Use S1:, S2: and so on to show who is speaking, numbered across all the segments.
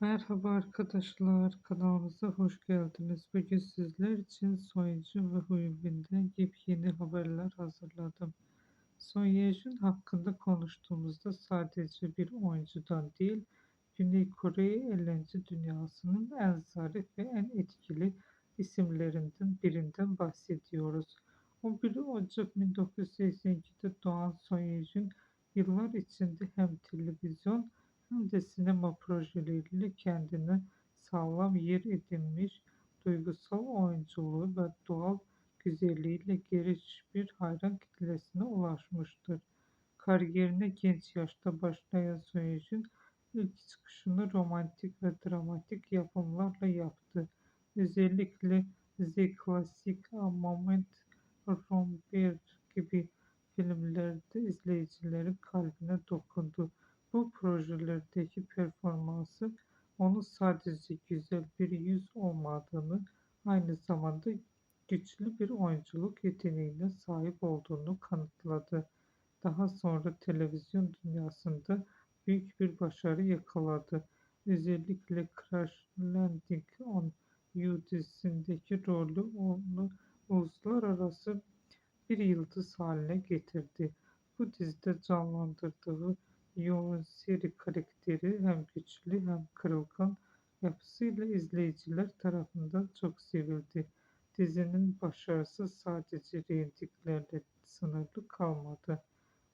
S1: Merhaba arkadaşlar, kanalımıza hoş geldiniz. Bugün sizler için Soyuncu ve Huyubi'nden yepyeni haberler hazırladım. Son Ye-jun hakkında konuştuğumuzda sadece bir oyuncudan değil, Güney Kore eğlence dünyasının en zarif ve en etkili isimlerinden birinden bahsediyoruz. 11 Ocak 1982'de doğan Son Ye-jun, yıllar içinde hem televizyon hem de sinema projeleriyle kendine sağlam yer edinmiş, duygusal oyunculuğu ve doğal güzelliğiyle geniş bir hayran kitlesine ulaşmıştır. Kariyerine genç yaşta başlayan Soyuncu'nun ilk çıkışını romantik ve dramatik yapımlarla yaptı. Özellikle The Classic A Moment from Birth gibi filmlerde izleyicilerin kalbine dokundu. Bu projelerdeki performansı onun sadece güzel bir yüz olmadığını, aynı zamanda güçlü bir oyunculuk yeteneğine sahip olduğunu kanıtladı. Daha sonra televizyon dünyasında büyük bir başarı yakaladı. Özellikle Crash Landing on You dizisindeki rolü onu uluslararası bir yıldız haline getirdi. Bu dizide canlandırdığı yoğun seri karakteri hem güçlü hem kırılgan yapısıyla izleyiciler tarafından çok sevildi. Dizinin başarısı sadece reytinglerle sınırlı kalmadı.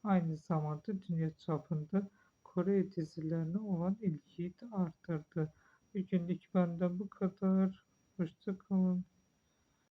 S1: Aynı zamanda dünya çapında Kore dizilerine olan ilgiyi de artırdı. Bugünlük benden bu kadar. Hoşça kalın.